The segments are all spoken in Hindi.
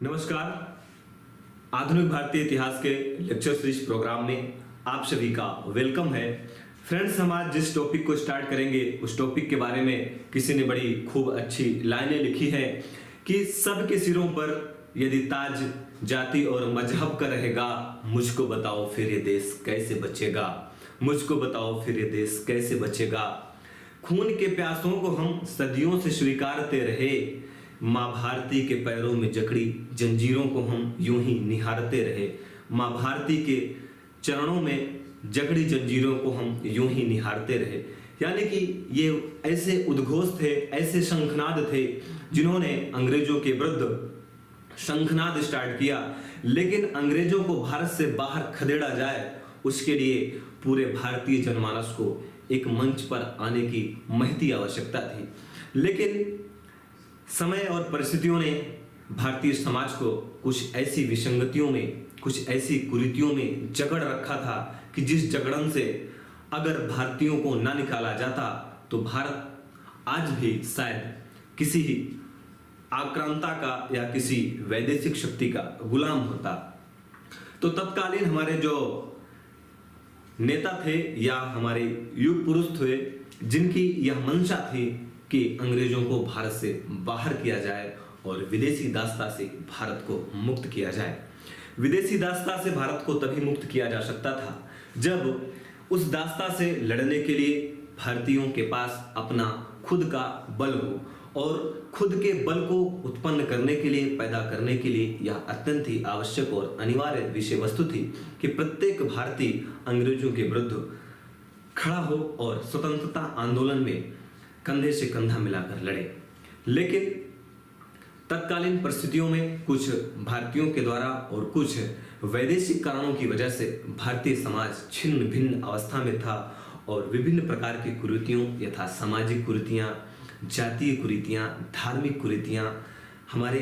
नमस्कार। आधुनिक भारतीय इतिहास के लेक्चर सीरीज प्रोग्राम में आप सभी का वेलकम है। फ्रेंड्स, हम आज जिस टॉपिक को स्टार्ट करेंगे उस टॉपिक के बारे में किसी ने बड़ी खूब अच्छी लाइनें लिखी है कि सबके सिरों पर यदि ताज जाति और मजहब का रहेगा, मुझको बताओ फिर ये देश कैसे बचेगा, मुझको बताओ फिर ये देश कैसे बचेगा। खून के प्यासों को हम सदियों से स्वीकारते रहे, माँ भारती के पैरों में जकड़ी जंजीरों को हम यूं ही निहारते रहे। माँ भारती के चरणों में जकड़ी जंजीरों को हम यूं ही निहारते रहे। यानी कि ये ऐसे उद्घोष थे, ऐसे शंखनाद थे जिन्होंने अंग्रेजों के विरुद्ध शंखनाद स्टार्ट किया। लेकिन अंग्रेजों को भारत से बाहर खदेड़ा जाए, उसके लिए पूरे भारतीय जनमानस को एक मंच पर आने की महती आवश्यकता थी। लेकिन समय और परिस्थितियों ने भारतीय समाज को कुछ ऐसी विसंगतियों में, कुछ ऐसी कुरीतियों में जकड़ रखा था कि जिस जकड़न से अगर भारतीयों को ना निकाला जाता तो भारत आज भी शायद किसी आक्रांता का या किसी वैदेशिक शक्ति का गुलाम होता। तो तत्कालीन हमारे जो नेता थे या हमारे युग पुरुष थे, जिनकी यह मंशा थी कि अंग्रेजों को भारत से बाहर किया जाए और विदेशी दासता से भारत को मुक्त किया जाए। विदेशी दासता से भारत को तभी मुक्त किया जा सकता था जब उस दासता से लड़ने के लिए भारतीयों के पास अपना खुद का बल हो, और खुद के बल को उत्पन्न करने के लिए, पैदा करने के लिए यह अत्यंत ही आवश्यक और अनिवार्य विषय वस्तु थी कि प्रत्येक भारतीय अंग्रेजों के विरुद्ध खड़ा हो और स्वतंत्रता आंदोलन में कंधे से कंधा मिलाकर लड़े। लेकिन तत्कालीन परिस्थितियों में कुछ भारतीयों के द्वारा और कुछ वैदेशिक कारणों की वजह से भारतीय समाज छिन्न भिन्न अवस्था में था और विभिन्न प्रकार की कुरीतियों यथा सामाजिक कुरीतियां, जातीय कुरीतियां, धार्मिक कुरीतियां हमारे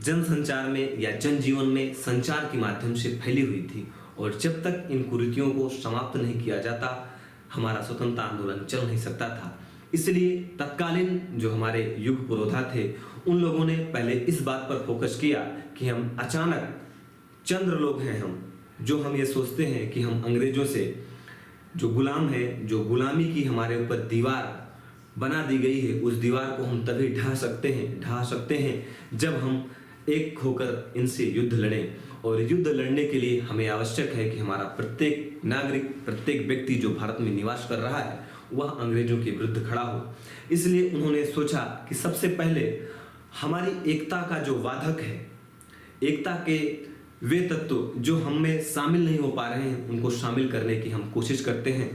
जनसंचार में या जनजीवन में संचार के माध्यम से फैली हुई थी। और जब तक इन कुरीतियों को समाप्त नहीं किया जाता, हमारा स्वतंत्रता आंदोलन चल नहीं सकता था। इसलिए तत्कालीन जो हमारे युग पुरोधा थे, उन लोगों ने पहले इस बात पर फोकस किया कि हम अचानक चंद्र लोग हैं, हम ये सोचते हैं कि हम अंग्रेजों से जो गुलाम है, जो गुलामी की हमारे ऊपर दीवार बना दी गई है, उस दीवार को हम तभी ढा सकते हैं जब हम एक होकर इनसे युद्ध लड़ें। और युद्ध लड़ने के लिए हमें आवश्यक है कि हमारा प्रत्येक नागरिक, प्रत्येक व्यक्ति जो भारत में निवास कर रहा है, वह अंग्रेजों के विरुद्ध खड़ा हो। इसलिए उन्होंने सोचा कि सबसे पहले हमारी एकता का जो वाधक है, एकता के वे तत्व जो हम में शामिल नहीं हो पा रहे हैं, उनको शामिल करने की हम कोशिश करते हैं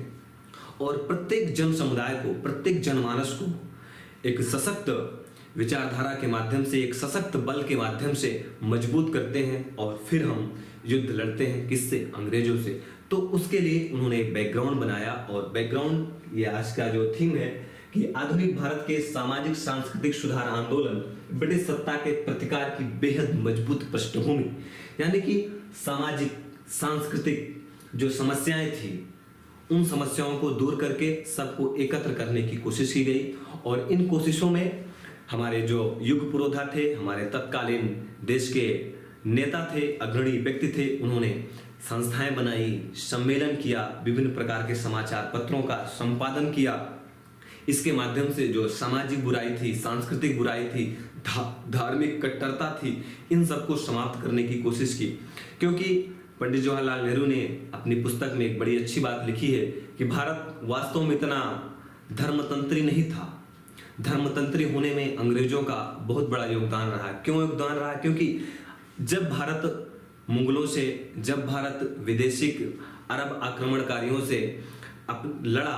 और प्रत्येक जन समुदाय को, प्रत्येक जनमानस को एक सशक्त विचारधारा के माध्यम से, एक सशक्त बल के माध्यम से मजबूत करते हैं और फिर हम युद्ध लड़ते हैं। किससे? अंग्रेजों से। तो उसके लिए उन्होंने एक बैकग्राउंड बनाया और बैकग्राउंड ये आज का जो थीम है कि आधुनिक भारत के सामाजिक सांस्कृतिक सुधार आंदोलन ब्रिटिश सत्ता के प्रतिकार की बेहद मजबूत पृष्ठभूमि। यानी कि सामाजिक सांस्कृतिक जो समस्याएं थी, उन समस्याओं को दूर करके सबको एकत्र करने की कोशिश की गई। और इन कोशिशों में हमारे जो युग पुरोधा थे, हमारे तत्कालीन देश के नेता थे, अग्रणी व्यक्ति थे, उन्होंने संस्थाएं बनाई, सम्मेलन किया, विभिन्न प्रकार के समाचार पत्रों का संपादन किया। इसके माध्यम से जो सामाजिक बुराई थी, सांस्कृतिक बुराई थी, धार्मिक कट्टरता थी, इन सबको समाप्त करने की कोशिश की। क्योंकि पंडित जवाहरलाल नेहरू ने अपनी पुस्तक में एक बड़ी अच्छी बात लिखी है कि भारत वास्तव में इतना धर्मतंत्री नहीं था। धर्मतंत्री होने में अंग्रेजों का बहुत बड़ा योगदान रहा। क्यों योगदान रहा? क्योंकि जब भारत मुगलों से, जब भारत विदेशिक अरब आक्रमणकारियों से लड़ा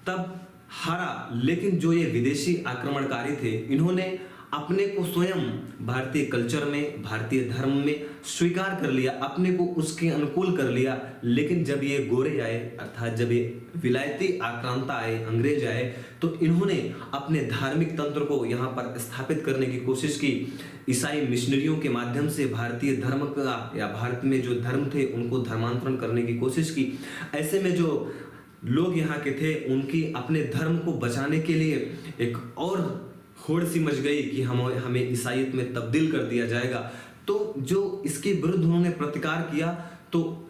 तब हारा। लेकिन जो ये विदेशी आक्रमणकारी थे, इन्होंने अपने को स्वयं भारतीय कल्चर में, भारतीय धर्म में स्वीकार कर लिया, अपने को उसके अनुकूल कर लिया। लेकिन जब ये गोरे आए, अर्थात जब ये विलायती आक्रांता आए, अंग्रेज आए, तो इन्होंने अपने धार्मिक तंत्र को यहाँ पर स्थापित करने की कोशिश की। ईसाई मिशनरियों के माध्यम से भारतीय धर्म का, या भारत में जो धर्म थे, उनको धर्मांतरण करने की कोशिश की। ऐसे में जो लोग यहाँ के थे, उनकी अपने धर्म को बचाने के लिए एक और होड़ सी मच गई कि हमें ईसाईयत में तब्दील कर दिया जाएगा। तो जो इसके विरुद्ध उन्होंने प्रतिकार किया तो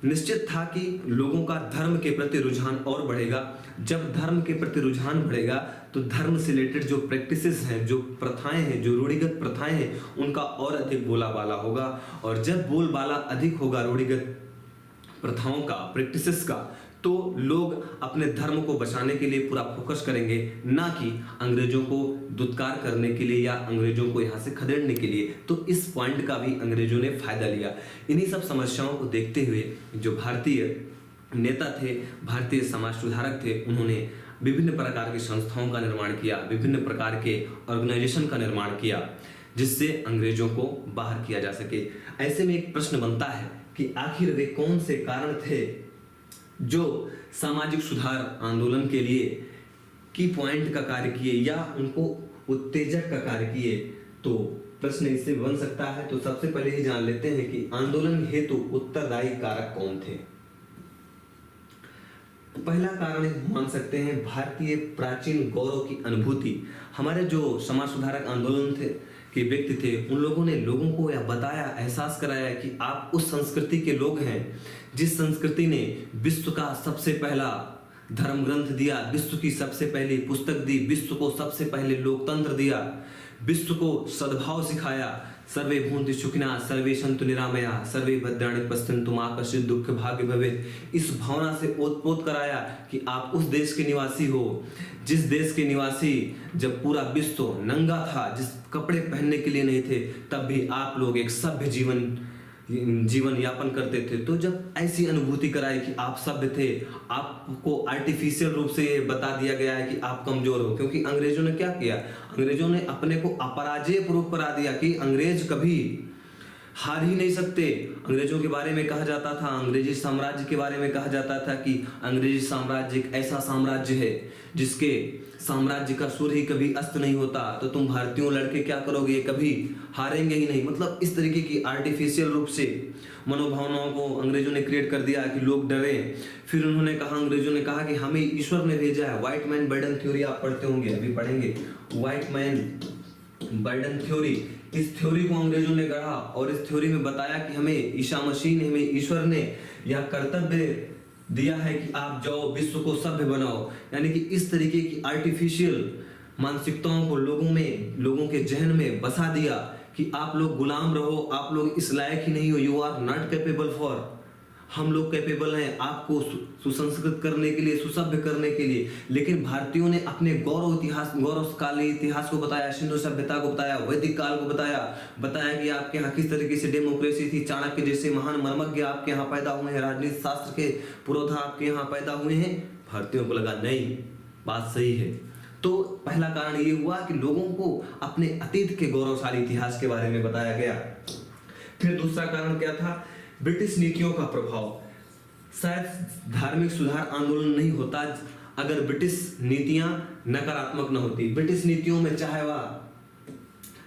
निश्चित था कि लोगों का धर्म के प्रति रुझान और बढ़ेगा। जब धर्म के प्रति रुझान बढ़ेगा तो धर्म से रिलेटेड जो प्रैक्टिसेस हैं, जो प्रथाएं हैं, जो रूढ़िगत प्रथाएं हैं, उनका और अधिक बोलाबाला होगा। और जब बोलबाला अधिक होगा रूढ़िगत प्रथाओं का, प्रैक्टिसेस का, तो लोग अपने धर्म को बचाने के लिए पूरा फोकस करेंगे, ना कि अंग्रेजों को दुत्कार करने के लिए या अंग्रेजों को यहाँ से खदेड़ने के लिए। तो इस पॉइंट का भी अंग्रेजों ने फायदा लिया। इन्हीं सब समस्याओं को देखते हुए जो भारतीय नेता थे, भारतीय समाज सुधारक थे, उन्होंने विभिन्न प्रकार की संस्थाओं का निर्माण किया, विभिन्न प्रकार के ऑर्गेनाइजेशन का निर्माण किया, जिससे अंग्रेजों को बाहर किया जा सके। ऐसे में एक प्रश्न बनता है कि आखिर वे कौन से कारण थे जो सामाजिक सुधार आंदोलन के लिए की पॉइंट का कार्य किए या उनको उत्तेजक का कार्य किए। तो प्रश्न इससे बन सकता है। तो सबसे पहले ही जान लेते हैं कि आंदोलन हेतु उत्तरदायी कारक कौन थे। पहला कारण मान सकते हैं भारतीय प्राचीन गौरव की अनुभूति। हमारे जो समाज सुधारक आंदोलन थे के व्यक्ति थे, उन लोगों ने लोगों को यह बताया, एहसास कराया कि आप उस संस्कृति के लोग हैं जिस संस्कृति ने विश्व का सबसे पहला धर्म ग्रंथ दिया, विश्व की सबसे पहली पुस्तक दी, विश्व को सबसे पहले लोकतंत्र दिया, विश्व को सद्भाव सिखाया। सर्वे भूंति सुखिना सर्वे सन्तु निरामया सर्वे भद्राणि पश्यन्तु मा कश्चित् दुःख भाग्य भवेत्। इस भावना से ओतप्रोत कराया कि आप उस देश के निवासी हो जिस देश के निवासी जब पूरा विश्व नंगा था, जिस कपड़े पहनने के लिए नहीं थे, तब भी आप लोग एक सभ्य जीवन यापन करते थे। तो जब ऐसी अनुभूति कराई कि आप सभ्य थे, आपको आर्टिफिशियल रूप से ये बता दिया गया है कि आप कमजोर हो। क्योंकि अंग्रेजों ने क्या किया, अंग्रेजों ने अपने को अपराजय प्रूफ करा दिया कि अंग्रेज कभी हार ही नहीं सकते। अंग्रेजों के बारे में कहा जाता था, अंग्रेजी साम्राज्य के बारे में कहा जाता था कि अंग्रेजी साम्राज्य एक ऐसा साम्राज्य है जिसके साम्राज्य का सूर्य ही कभी अस्त नहीं होता, तो तुम भारतीयों लड़के क्या करोगे, कभी हारेंगे ही नहीं। मतलब इस तरीके की आर्टिफिशियल रूप से मनोभावनाओं को अंग्रेजों ने क्रिएट कर दिया कि लोग डरे। फिर उन्होंने कहा, अंग्रेजों ने कहा कि हमें ईश्वर ने भेजा है। व्हाइट मैन बर्डन थ्योरी आप पढ़ते होंगे, अभी पढ़ेंगे, व्हाइट मैन बर्डन थ्योरी। इस थ्योरी को अंग्रेजों ने गढ़ा और इस थ्योरी में बताया कि हमें ईसा मसीह ने, हमें ईश्वर ने यह कर्तव्य दिया है कि आप जाओ विश्व को सभ्य बनाओ। यानी कि इस तरीके की आर्टिफिशियल मानसिकताओं को लोगों के जहन में बसा दिया कि आप लोग गुलाम रहो, आप लोग इस लायक ही नहीं हो, you are not capable for. हम लोग कैपेबल हैं आपको सुसंस्कृत करने के लिए, सुसभ्य करने के लिए। लेकिन भारतीयों ने अपने गौरवशाली इतिहास को बताया, सिंधु सभ्यता को बताया, वैदिक काल को बताया कि आपके यहाँ किस तरीके से डेमोक्रेसी थी, चाणक्य जैसे महान मर्मज्ञ आपके यहाँ पैदा हुए हैं, राजनीति शास्त्र के पुरोधा आपके यहाँ पैदा हुए हैं। भारतीयों को लगा नहीं, बात सही है। तो पहला कारण ये हुआ कि लोगों को अपने अतीत के गौरवशाली इतिहास के बारे में बताया गया। फिर दूसरा कारण क्या था, ब्रिटिश नीतियों का प्रभाव। शायद धार्मिक सुधार आंदोलन नहीं होता अगर ब्रिटिश नीतियां नकारात्मक न होती। ब्रिटिश नीतियों में चाहे वह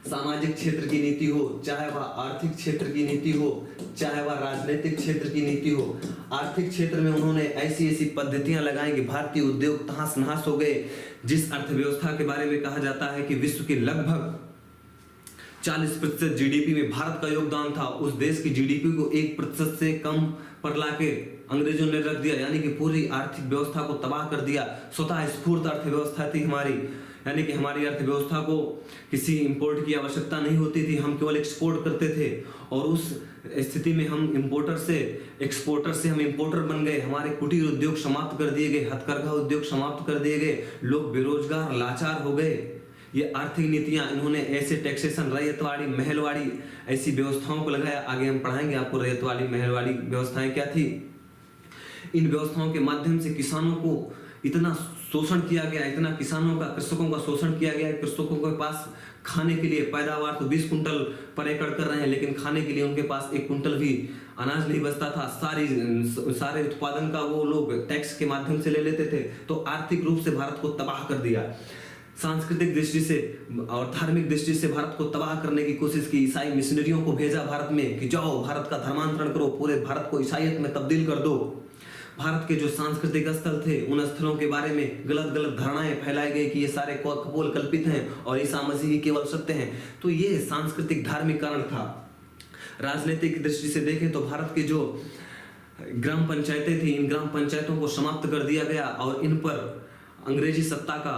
सामाजिक क्षेत्र की नीति हो, चाहे वह आर्थिक क्षेत्र की नीति हो, चाहे वह राजनीतिक क्षेत्र की नीति हो, आर्थिक क्षेत्र में उन्होंने ऐसी पद्धतियां लगाई कि भारतीय उद्योग तहस नहस हो गए। जिस अर्थव्यवस्था के बारे में कहा जाता है कि विश्व के लगभग 40% जीडीपी में भारत का योगदान था, उस देश की जीडीपी को 1% से कम पर लाके अंग्रेजों ने रख दिया। यानी कि पूरी आर्थिक व्यवस्था को तबाह कर दिया। स्वतः स्फूर्त अर्थव्यवस्था थी हमारी, यानी कि हमारी अर्थव्यवस्था को किसी इंपोर्ट की आवश्यकता नहीं होती थी, हम केवल एक्सपोर्ट करते थे। और उस स्थिति में हम एक्सपोर्टर से हम इंपोर्टर बन गए। हमारे कुटीर उद्योग समाप्त कर दिए गए, हथकरघा उद्योग समाप्त कर दिए गए, लोग बेरोजगार लाचार हो गए। ये आर्थिक नीतियां इन्होंने ऐसे टैक्सेशन, रैयतवाड़ी, महलवाड़ी ऐसी व्यवस्थाओं को लगाया। आगे हम पढ़ाएंगे आपको रैयतवाड़ी, महलवाड़ी व्यवस्थाएं क्या थी। इन व्यवस्थाओं के माध्यम से किसानों को इतना शोषण किया गया, इतना कृषकों का शोषण किया गया। कृषकों के पास खाने के लिए पैदावार तो 20 कुंटल पर एकड़ कर रहे हैं, लेकिन खाने के लिए उनके पास 1 कुंटल भी अनाज नहीं बचता था। सारे उत्पादन का वो लोग टैक्स के माध्यम से ले लेते थे। तो आर्थिक रूप से भारत को तबाह कर दिया। सांस्कृतिक दृष्टि से और धार्मिक दृष्टि से भारत को तबाह करने की कोशिश की। ईसाई मिशनरियों को भेजा भारत में कि जाओ भारत का धर्मांतरण करो, पूरे भारत को ईसाईयत में तब्दील कर दो। भारत के जो सांस्कृतिक स्थल थे उन स्थलों के बारे में गलत गलत धारणाएं फैलाई गई कि ये सारे कपोल कल्पित हैं और ईसा मसीह ही केवल सत्य हैं। तो ये सांस्कृतिक धार्मिक कारण था। राजनीतिक दृष्टि से देखें तो भारत के जो ग्राम पंचायतें थी, इन ग्राम पंचायतों को समाप्त कर दिया गया और इन पर अंग्रेजी सत्ता का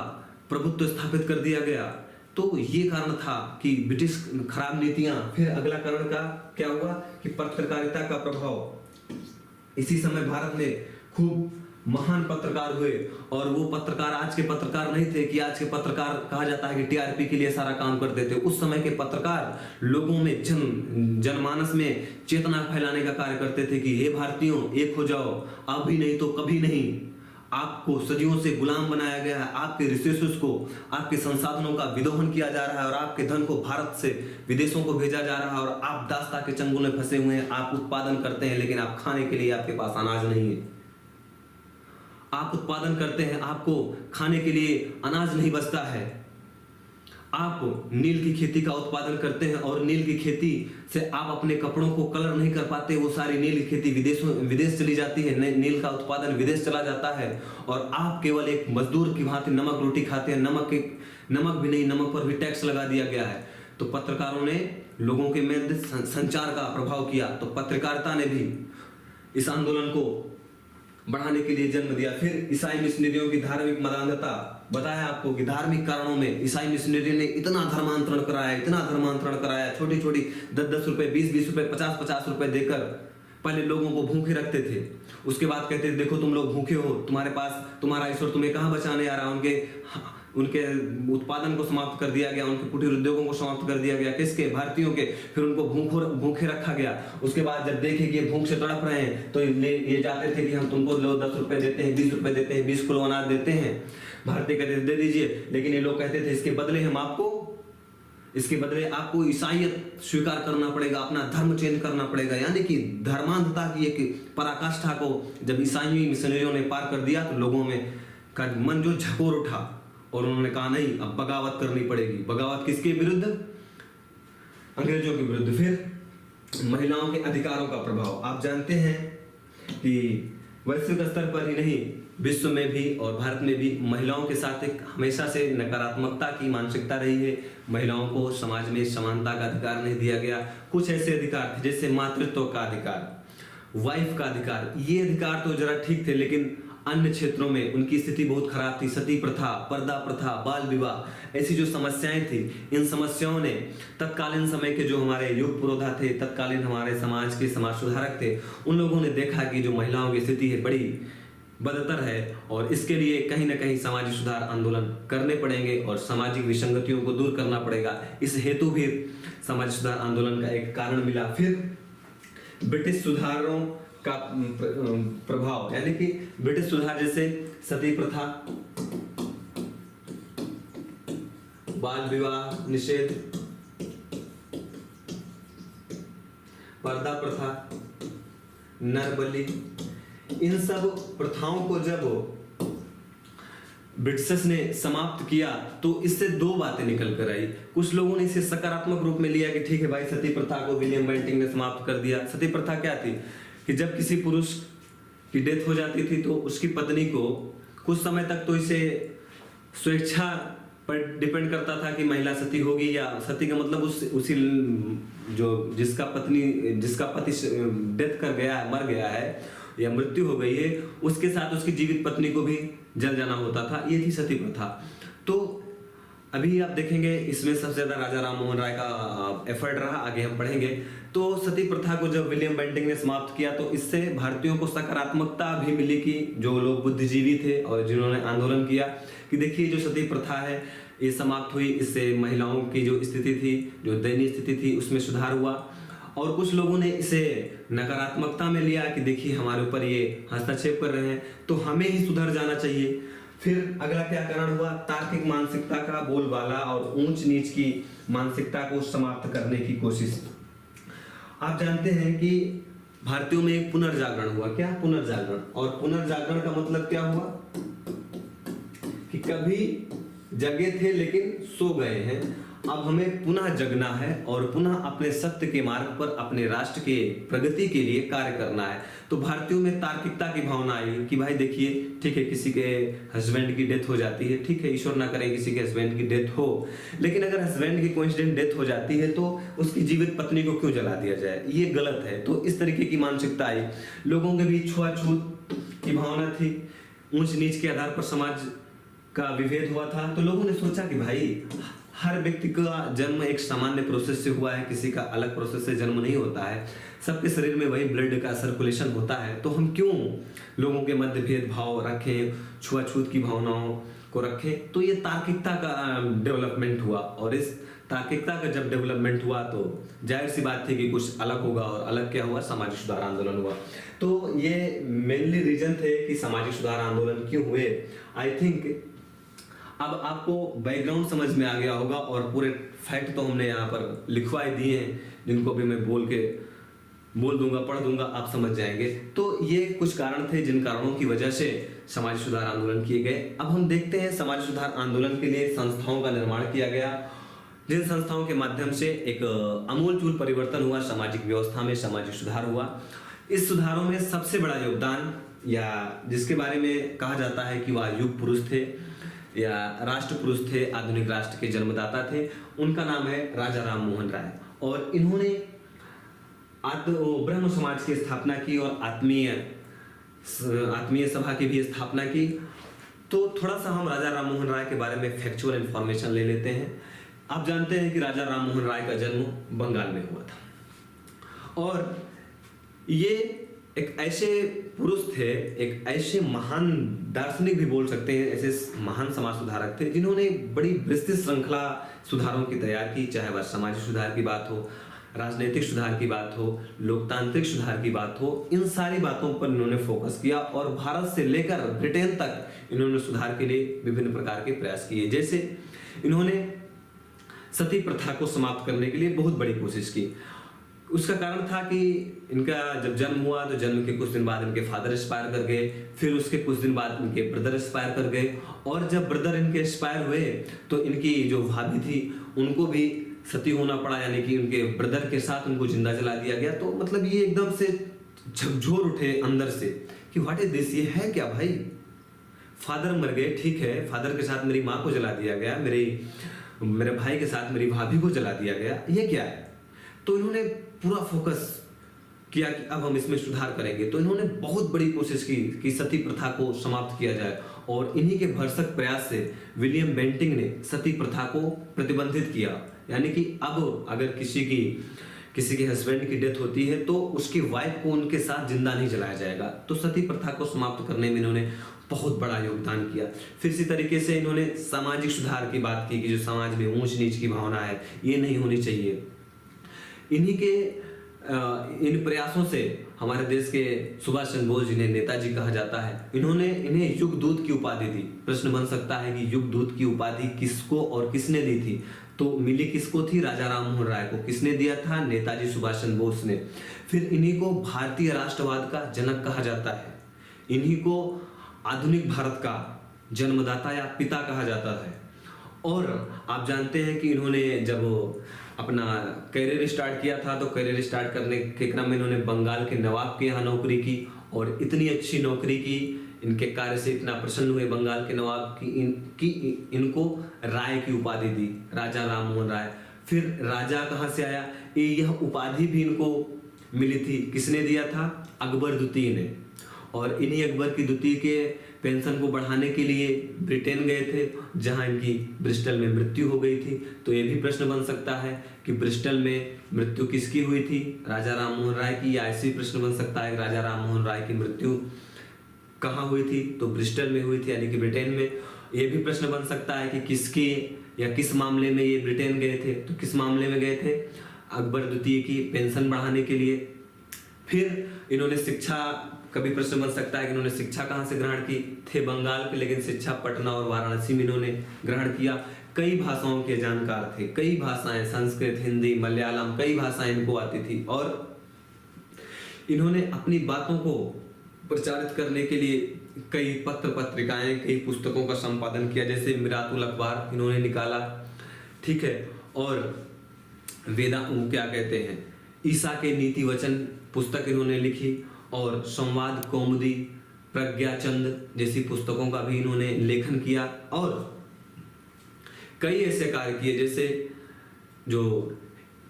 प्रभुत्व स्थापित कर दिया गया। तो ये कारण था कि ब्रिटिश खराब नीतियां। फिर अगला कारण का क्या हुआ कि पत्रकारिता का प्रभाव। इसी समय भारत में खूब महान पत्रकार हुए और वो पत्रकार आज के पत्रकार नहीं थे कि आज के पत्रकार कहा जाता है कि टीआरपी के लिए सारा काम करते थे। उस समय के पत्रकार लोगों में जनमानस में चेतना फैलाने का कार्य करते थे कि हे भारतीयों, एक हो जाओ, अभी नहीं तो कभी नहीं। आपको सदियों से गुलाम बनाया गया है, आपके रिसोर्सेस को, आपके संसाधनों का विदोहन किया जा रहा है और आपके धन को भारत से विदेशों को भेजा जा रहा है और आप दासता के चंगुल में फंसे हुए हैं। आप उत्पादन करते हैं लेकिन आप खाने के लिए आपके पास अनाज नहीं है। आप उत्पादन करते हैं, आपको खाने के लिए अनाज नहीं बचता है। आप नील की खेती का उत्पादन करते हैं और नील की खेती से आप अपने कपड़ों को कलर नहीं कर पाते। वो सारी नील की खेती विदेश चली जाती है, नील का उत्पादन विदेश चला जाता है और आप केवल एक मजदूर की भांति नमक रोटी खाते हैं। नमक भी नहीं, नमक पर भी टैक्स लगा दिया गया है। तो पत्रकारों ने लोगों के मध्य संचार का प्रभाव किया। तो पत्रकारिता ने भी इस आंदोलन को बढ़ाने के लिए जन्म दिया। फिर ईसाई मिशनरियों की धार्मिक मदान्धता, बताया आपको कि धार्मिक कारणों में ईसाई मिशनरी ने इतना धर्मांतरण कराया, छोटी छोटी 10-10 रुपए, 20-20 रुपए, 50-50 रुपए देकर पहले लोगों को भूखे रखते थे। उसके बाद कहते थे देखो तुम लोग भूखे हो, तुम्हारे पास तुम्हारा ईश्वर तुम्हें कहाँ बचाने आ रहा। उनके उत्पादन को समाप्त कर दिया गया, उनके कुटीर उद्योगों को समाप्त कर दिया गया। किसके? भारतीयों के। फिर उनको भूखे रखा गया। उसके बाद जब देखे कि ये भूख से तड़प रहे हैं तो ये जाते थे कि हम तुमको 10 रुपए देते हैं, 20 रुपए देते हैं, 20 किलो अनाज देते हैं। भारतीय कहते थे दे दीजिए, लेकिन ये लोग कहते थे इसके बदले आपको ईसाईयत स्वीकार करना पड़ेगा, अपना धर्म चेंज करना पड़ेगा। यानी कि धर्मांधता की एक पराकाष्ठा को जब ईसाई मिशनरियों ने पार कर दिया तो लोगों में का मन जो झकोर उठा और उन्होंने कहा नहीं, अब बगावत करनी पड़ेगी। बगावत किसके विरुद्ध? अंग्रेजों के विरुद्ध। फिर महिलाओं के अधिकारों का प्रभाव। आप जानते हैं कि वैश्विक स्तर पर ही नहीं, विश्व में भी और भारत में भी महिलाओं के साथ एक हमेशा से नकारात्मकता की मानसिकता रही है। महिलाओं को समाज में समानता का अधिकार नहीं दिया गया। कुछ ऐसे अधिकार थे जैसे मातृत्व का अधिकार, वाइफ का अधिकार। ये अधिकार तो जरा ठीक थे, लेकिन अन्य क्षेत्रों में उनकी स्थिति बहुत खराब थी। सती प्रथा, पर्दा प्रथा, बाल विवाह, ऐसी जो समस्याएं थी, इन समस्याओं ने तत्कालीन समय के जो हमारे युग पुरोधा थे, तत्कालीन हमारे समाज के समाज सुधारक थे, उन लोगों ने देखा कि जो महिलाओं की स्थिति है बड़ी बदतर है और इसके लिए कहीं ना कहीं सामाजिक सुधार आंदोलन करने पड़ेंगे और सामाजिक विसंगतियों को दूर करना पड़ेगा। इस हेतु भी सामाजिक सुधार आंदोलन का एक कारण मिला। फिर ब्रिटिश सुधारों का प्रभाव, यानी कि ब्रिटिश सुधार जैसे सती प्रथा, बाल विवाह निषेध, पर्दा प्रथा, नर बलि, इन सब प्रथाओं को जब ब्रिटिशर्स ने समाप्त किया तो इससे दो बातें निकल कर आई। कुछ लोगों ने इसे सकारात्मक रूप में लिया कि ठीक है भाई, सती प्रथा को विलियम बेंटिंक ने समाप्त कर दिया। सती प्रथा क्या थी कि जब किसी पुरुष की डेथ हो जाती थी तो उसकी पत्नी को कुछ समय तक तो इसे स्वेच्छा पर डिपेंड करता था कि महिला सती होगी, या सती का मतलब उसी जो जिसका पति डेथ कर गया है, मर गया है या मृत्यु हो गई है, उसके साथ उसकी जीवित पत्नी को भी जल जाना होता था। ये थी सती प्रथा। तो अभी आप देखेंगे इसमें सबसे ज्यादा राजा राम मोहन राय का एफर्ट रहा, आगे हम पढ़ेंगे। तो सती प्रथा को जब विलियम बेंटिंक ने समाप्त किया तो इससे भारतीयों को सकारात्मकता भी मिली कि जो लोग बुद्धिजीवी थे और जिन्होंने आंदोलन किया कि देखिए जो सती प्रथा है ये समाप्त हुई, इससे महिलाओं की जो स्थिति थी, जो दयनीय स्थिति थी, उसमें सुधार हुआ। और कुछ लोगों ने इसे नकारात्मकता में लिया कि देखिए हमारे ऊपर ये हस्तक्षेप कर रहे हैं तो हमें ही सुधर जाना चाहिए। फिर अगला क्या कारण हुआ? तार्किक मानसिकता का बोलबाला और ऊंच नीच की मानसिकता को समाप्त करने की कोशिश। आप जानते हैं कि भारतीयों में एक पुनर्जागरण हुआ। क्या? पुनर्जागरण। और पुनर्जागरण का मतलब क्या हुआ कि कभी जगे थे लेकिन सो गए हैं। अब हमें पुनः जगना है और पुनः अपने सत्य के मार्ग पर अपने राष्ट्र के प्रगति के लिए कार्य करना है। तो भारतीयों में तार्किकता की भावना आई कि भाई देखिए, ठीक है, किसी के हस्बैंड की डेथ हो जाती है, ठीक है, ईश्वर ना करे किसी के हस्बैंड की डेथ हो, लेकिन अगर हस्बैंड की कोइंसिडेंट डेथ हो जाती है तो उसकी जीवित पत्नी को क्यों जला दिया जाए, ये गलत है। तो इस तरीके की मानसिकता आई। लोगों के बीच छुआछूत की भावना थी, ऊंच नीच के आधार पर समाज का विभेद हुआ था। तो लोगों ने सोचा कि भाई हर व्यक्ति का जन्म एक सामान्य प्रोसेस से हुआ है, किसी का अलग प्रोसेस से जन्म नहीं होता है, सबके शरीर में वही ब्लड का सर्कुलेशन होता है, तो हम क्यों लोगों के मध्य भेदभाव रखें, छुआछूत की भावनाओं को रखें। तो ये तार्किकता का डेवलपमेंट हुआ, और इस तार्किकता का जब डेवलपमेंट हुआ तो जाहिर सी बात थी कि कुछ अलग होगा, और अलग क्या हुआ, सामाजिक सुधार आंदोलन हुआ। तो ये मेनली रीजन थे कि सामाजिक सुधार आंदोलन क्यों हुए। आई थिंक अब आपको बैकग्राउंड समझ में आ गया होगा, और पूरे फैक्ट तो हमने यहाँ पर लिखवा ही दिए हैं, जिनको भी मैं बोल दूंगा, पढ़ दूंगा, आप समझ जाएंगे। तो ये कुछ कारण थे जिन कारणों की वजह से सामाजिक सुधार आंदोलन किए गए। अब हम देखते हैं सामाजिक सुधार आंदोलन के लिए संस्थाओं का निर्माण किया गया, जिन संस्थाओं के माध्यम से एक आमूलचूल परिवर्तन हुआ, सामाजिक व्यवस्था में सामाजिक सुधार हुआ। इस सुधारों में सबसे बड़ा योगदान, या जिसके बारे में कहा जाता है कि वह युग पुरुष थे या राष्ट्र पुरुष थे, आधुनिक राष्ट्र के जन्मदाता थे, उनका नाम है राजा राम मोहन राय। और इन्होंने ब्रह्म समाज की स्थापना की और आत्मीय सभा की भी स्थापना की। तो थोड़ा सा हम राजा राम मोहन राय के बारे में फैक्चुअल इंफॉर्मेशन ले लेते हैं। आप जानते हैं कि राजा राम मोहन राय का जन्म बंगाल में हुआ था, और ये एक ऐसे पुरुष थे, एक ऐसे महान दार्शनिक भी बोल सकते हैं, ऐसे महान समाज सुधारक थे जिन्होंने बड़ी विस्तृत श्रृंखला सुधारों की तैयार की, चाहे वह सामाजिक सुधार की बात हो, राजनीतिक सुधार की बात हो, लोकतांत्रिक सुधार की बात हो, इन सारी बातों पर इन्होंने फोकस किया। और भारत से लेकर ब्रिटेन तक इन्होंने सुधार के लिए विभिन्न प्रकार के प्रयास किए। जैसे इन्होंने सती प्रथा को समाप्त करने के लिए बहुत बड़ी कोशिश की। उसका कारण था कि इनका जब जन्म हुआ तो जन्म के कुछ दिन बाद इनके फादर एक्सपायर कर गए, फिर उसके कुछ दिन बाद इनके ब्रदर एक्सपायर कर गए, और जब ब्रदर इनके एक्सपायर हुए तो इनकी जो भाभी थी उनको भी सती होना पड़ा, यानी कि उनके ब्रदर के साथ उनको जिंदा जला दिया गया। तो मतलब ये एकदम से झकझोर उठे अंदर से कि व्हाट इज दिस, ये है क्या भाई, फादर मर गए, ठीक है, फादर के साथ मेरी माँ को जला दिया गया, मेरे भाई के साथ मेरी भाभी को जला दिया गया, ये क्या है। तो इन्होंने पूरा फोकस किया कि अब हम इसमें सुधार करेंगे। तो इन्होंने बहुत बड़ी कोशिश की कि सती प्रथा को समाप्त किया जाए, और इन्हीं के भरसक प्रयास से विलियम बेंटिंग ने सती प्रथा को प्रतिबंधित किया। यानी कि अब अगर किसी के हस्बैंड की डेथ होती है तो उसकी वाइफ को उनके साथ जिंदा नहीं जलाया जाएगा। तो सती प्रथा को समाप्त करने में इन्होंने बहुत बड़ा योगदान किया। फिर इसी तरीके से इन्होंने सामाजिक सुधार की बात की कि जो समाज में ऊंच नीच की भावना है ये नहीं होनी चाहिए। इन्हीं के इन प्रयासों से हमारे देश के सुभाष चंद्र बोस जिन्हें नेताजी कहा जाता है, इन्हें युग दूत की उपाधि दी। प्रश्न बन सकता है कि युग दूत की उपाधि किसको और किसने दी थी। तो मिली किसको थी, राजा राम मोहन राय को। किसने दिया था, नेताजी सुभाष चंद्र बोस ने। फिर इन्हीं को भारतीय राष्ट्रवाद का जनक कहा जाता है, इन्हीं को आधुनिक भारत का जन्मदाता या पिता कहा जाता है। और आप जानते हैं कि इन्होंने जब अपना करियर स्टार्ट किया था तो करियर स्टार्ट करने के क्रम में इन्होंने बंगाल के नवाब के यहाँ नौकरी की, और इतनी अच्छी नौकरी की, इनके कार्य से इतना प्रसन्न हुए बंगाल के नवाब की इनको राय की उपाधि दी, राजा राम मोहन राय। फिर राजा कहाँ से आया, यह उपाधि भी इनको मिली थी। किसने दिया था, अकबर द्वितीय ने। और इन्हीं अकबर की द्वितीय के पेंशन को बढ़ाने के लिए ब्रिटेन गए थे, जहां इनकी ब्रिस्टल में मृत्यु हो गई थी। तो ये भी प्रश्न बन सकता है कि ब्रिस्टल में मृत्यु किसकी हुई थी, राजा राम मोहन राय की। या ऐसे प्रश्न बन सकता है राजा राम मोहन राय की मृत्यु कहाँ हुई थी, तो ब्रिस्टल में हुई थी, यानी कि ब्रिटेन में। ये भी प्रश्न बन सकता है कि किसकी या किस मामले में ये ब्रिटेन गए थे, तो किस मामले में गए थे, अकबर द्वितीय की पेंशन बढ़ाने के लिए। फिर इन्होंने शिक्षा, कभी प्रश्न बन सकता है कि इन्होंने शिक्षा कहाँ से ग्रहण की, थे बंगाल के, लेकिन शिक्षा पटना और वाराणसी में इन्होंने ग्रहण किया। कई भाषाओं के जानकार थे, कई भाषाएं, संस्कृत, हिंदी, मलयालम, कई भाषाएं इनको आती थी। और इन्होंने अपनी बातों को प्रचारित करने के लिए कई पत्र पत्रिकाएं, कई पुस्तकों का संपादन किया। जैसे मिरातुल अखबार इन्होंने निकाला, ठीक है। और वेदा वो क्या कहते हैं, ईसा के नीति वचन पुस्तक इन्होंने लिखी, और संवाद कौमुदी, प्रज्ञा चंद जैसी पुस्तकों का भी इन्होंने लेखन किया, और कई ऐसे कार्य किए, जैसे जो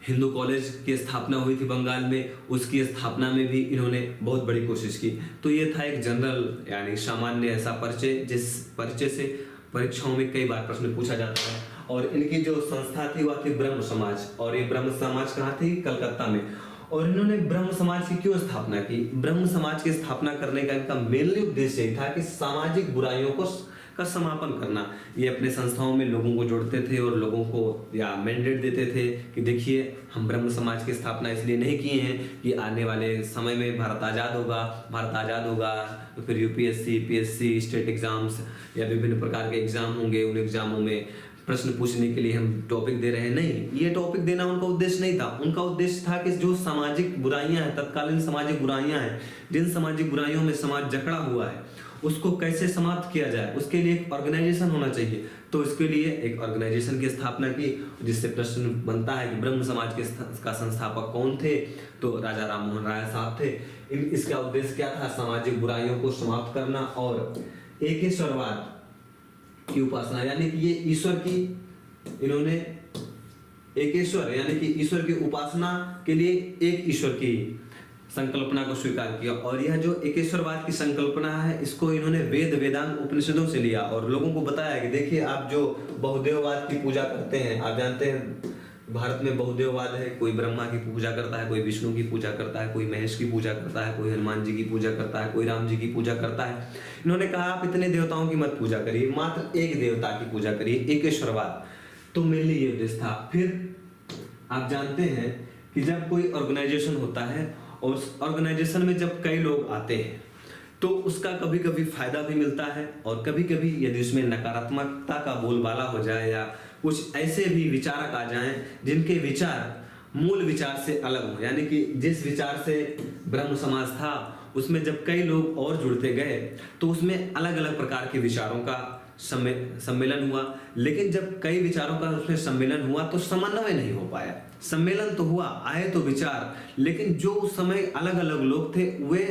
हिंदू कॉलेज की स्थापना हुई थी बंगाल में, उसकी स्थापना में भी इन्होंने बहुत बड़ी कोशिश की। तो ये था एक जनरल यानी सामान्य ऐसा परिचय, जिस परिचय से परीक्षाओं में कई बार प्रश्न पूछा जाता है। और इनकी जो संस्था थी वह थी ब्रह्म समाज, और ये ब्रह्म समाज कहाँ थी, कलकत्ता में। और इन्होंने ब्रह्म समाज की क्यों स्थापना की, ब्रह्म समाज की स्थापना करने का इनका मेनली उद्देश्य यही था कि सामाजिक बुराइयों का समापन करना। ये अपने संस्थाओं में लोगों को जोड़ते थे और लोगों को या मैंडेट देते थे कि देखिए हम ब्रह्म समाज की स्थापना इसलिए नहीं किए हैं कि आने वाले समय में भारत आज़ाद होगा तो फिर यूपीएससी, पीएससी, स्टेट एग्जाम्स या विभिन्न प्रकार के एग्जाम होंगे, उन एग्जामों में प्रश्न पूछने के लिए हम टॉपिक दे रहे हैं। नहीं, ये टॉपिक देना उनका उद्देश्य नहीं था। उनका उद्देश्य था कि जो सामाजिक बुराइयां हैं, तत्कालीन सामाजिक बुराइयां हैं, जिन सामाजिक बुराइयों में समाज जकड़ा हुआ है, उसको कैसे समाप्त किया जाए, उसके लिए एक ऑर्गेनाइजेशन होना चाहिए। तो इसके लिए एक ऑर्गेनाइजेशन की स्थापना की, जिससे प्रश्न बनता है कि ब्रह्म समाज के का संस्थापक कौन थे, तो राजा राम मोहन राय साहब थे। इसका उद्देश्य क्या था, सामाजिक बुराइयों को समाप्त करना और एकेश्वरवाद की उपासना, यानी कि ये ईश्वर की, इन्होंने एकेश्वर यानी कि ईश्वर की उपासना के लिए एक ईश्वर की संकल्पना को स्वीकार किया। और यह जो एकेश्वरवाद की संकल्पना है, इसको इन्होंने वेद वेदांग उपनिषदों से लिया और लोगों को बताया कि देखिए आप जो बहुदेववाद की पूजा करते हैं, आप जानते हैं भारत में बहुदेववाद है, कोई ब्रह्मा की पूजा करता है, कोई विष्णु की पूजा करता है, कोई महेश की पूजा करता है, कोई हनुमान जी की पूजा करता है, कोई राम जी की पूजा करता है। इन्होंने कहा आप इतने देवताओं की मत पूजा करिए, मात्र एक देवता की पूजा करिए, एकेश्वरवाद। तो मेनली ये उद्देश्य था। फिर आप जानते हैं कि जब कोई ऑर्गेनाइजेशन होता है और उस ऑर्गेनाइजेशन में जब कई लोग आते हैं तो उसका कभी कभी फायदा भी मिलता है, और कभी कभी यदि उसमें नकारात्मकता का बोलबाला हो जाए या कुछ ऐसे भी विचारक आ जाएं जिनके विचार मूल विचार से अलग हो, यानी कि जिस विचार से ब्रह्म समाज था उसमें जब कई लोग और जुड़ते गए तो उसमें अलग अलग प्रकार के विचारों का सम्मेलन हुआ। लेकिन जब कई विचारों का उसमें सम्मेलन हुआ तो समन्वय नहीं हो पाया। सम्मेलन तो हुआ, आए तो विचार, लेकिन जो उस समय अलग अलग लोग थे वे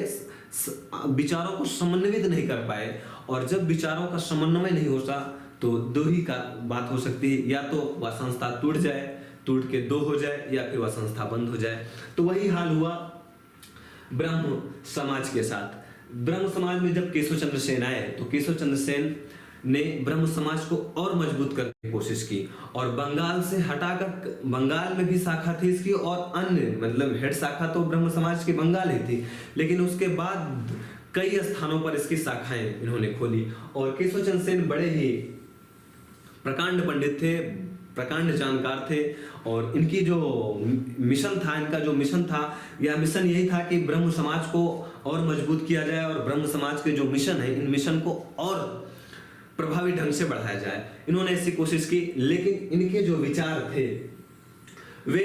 विचारों को समन्वित नहीं कर पाए। और जब विचारों का समन्वय नहीं होता तो दो ही का बात हो सकती है, या तो वह संस्था टूट जाए, टूट के दो हो जाए, या फिर वह संस्था बंद हो जाए। तो वही हाल हुआ ब्रह्म समाज के साथ। ब्रह्म समाज में जब केशव चंद्र सेन आए तो केशव चंद्र सेन ने ब्रह्म समाज को और मजबूत करने की कोशिश की, और बंगाल से हटाकर, बंगाल में भी शाखा थी इसकी और अन्य मतलब हेड शाखा तो ब्रह्म समाज की बंगाल ही थी, लेकिन उसके बाद कई स्थानों पर इसकी शाखाएं इन्होंने खोली। और केशव चंद्र सेन बड़े ही प्रकांड पंडित थे, प्रकांड जानकार थे, और इनकी जो मिशन था, इनका जो मिशन था, यह मिशन यही था कि ब्रह्म समाज को और मजबूत किया जाए और ब्रह्म समाज के जो मिशन है, इन मिशन को और प्रभावी ढंग से बढ़ाया जाए। इन्होंने ऐसी कोशिश की, लेकिन इनके जो विचार थे वे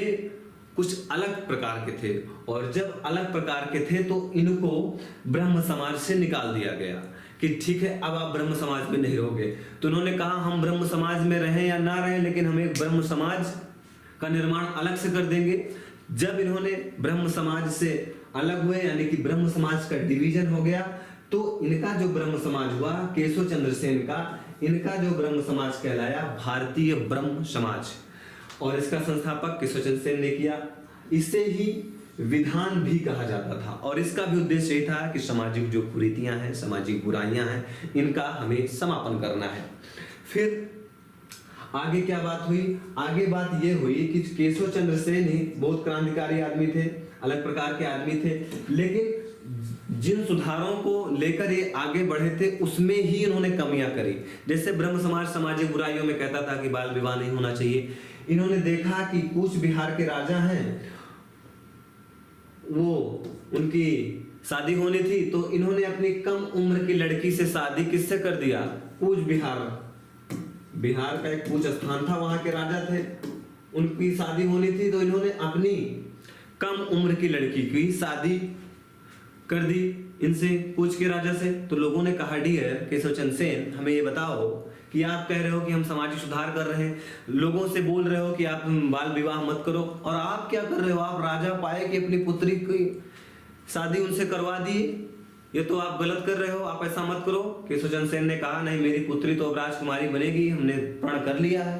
कुछ अलग प्रकार के थे, और जब अलग प्रकार के थे तो इनको ब्रह्म समाज से निकाल दिया गया कि ठीक है अब आप ब्रह्म समाज में नहीं रहोगे। तो उन्होंने कहा हम ब्रह्म समाज में रहें या ना रहें, लेकिन हम एक ब्रह्म समाज का निर्माण अलग से कर देंगे। जब इन्होंने ब्रह्म समाज से अलग हुए, यानी कि ब्रह्म समाज का डिवीजन हो गया, तो इनका जो ब्रह्म समाज हुआ केशव चंद्र सेन का, इनका जो ब्रह्म समाज कहलाया भारतीय ब्रह्म समाज, और इसका संस्थापक केशव चंद्र सेन ने किया। इसे ही विधान भी कहा जाता था, और इसका भी उद्देश्य यही था कि सामाजिक जो कुरीतियां हैं, सामाजिक बुराइयां हैं, इनका हमें समापन करना है। फिर आगे क्या बात हुई, आगे बात यह हुई कि केशव चंद्र सेन ही बहुत क्रांतिकारी आदमी थे, अलग प्रकार के आदमी थे, लेकिन जिन सुधारों को लेकर ये आगे बढ़े थे उसमें ही इन्होंने कमियां करी। जैसे ब्रह्म समाज सामाजिक बुराइयों में कहता था कि बाल विवाह नहीं होना चाहिए, इन्होंने देखा कि कूच बिहार के राजा हैं, वो उनकी शादी होनी थी, तो इन्होंने अपनी कम उम्र की लड़की से शादी किससे कर दिया, कूच बिहार, बिहार का एक कूच स्थान था, वहां के राजा थे, उनकी शादी होनी थी, तो इन्होंने अपनी कम उम्र की लड़की की शादी कर दी इनसे, कूच के राजा से। तो लोगों ने कहा डियर केशव चंद्र सेन, हमें ये बताओ कि आप कह रहे हो कि हम सामाजिक सुधार कर रहे हैं, लोगों से बोल रहे हो कि आप बाल विवाह मत करो, और आप क्या कर रहे हो, आप राजा पाए कि अपनी पुत्री की शादी उनसे करवा दिए। ये तो आप गलत कर रहे हो, आप ऐसा मत करो। केशवचंद्र सेन ने कहा नहीं, मेरी पुत्री तो अब राजकुमारी बनेगी, हमने प्रण कर लिया है।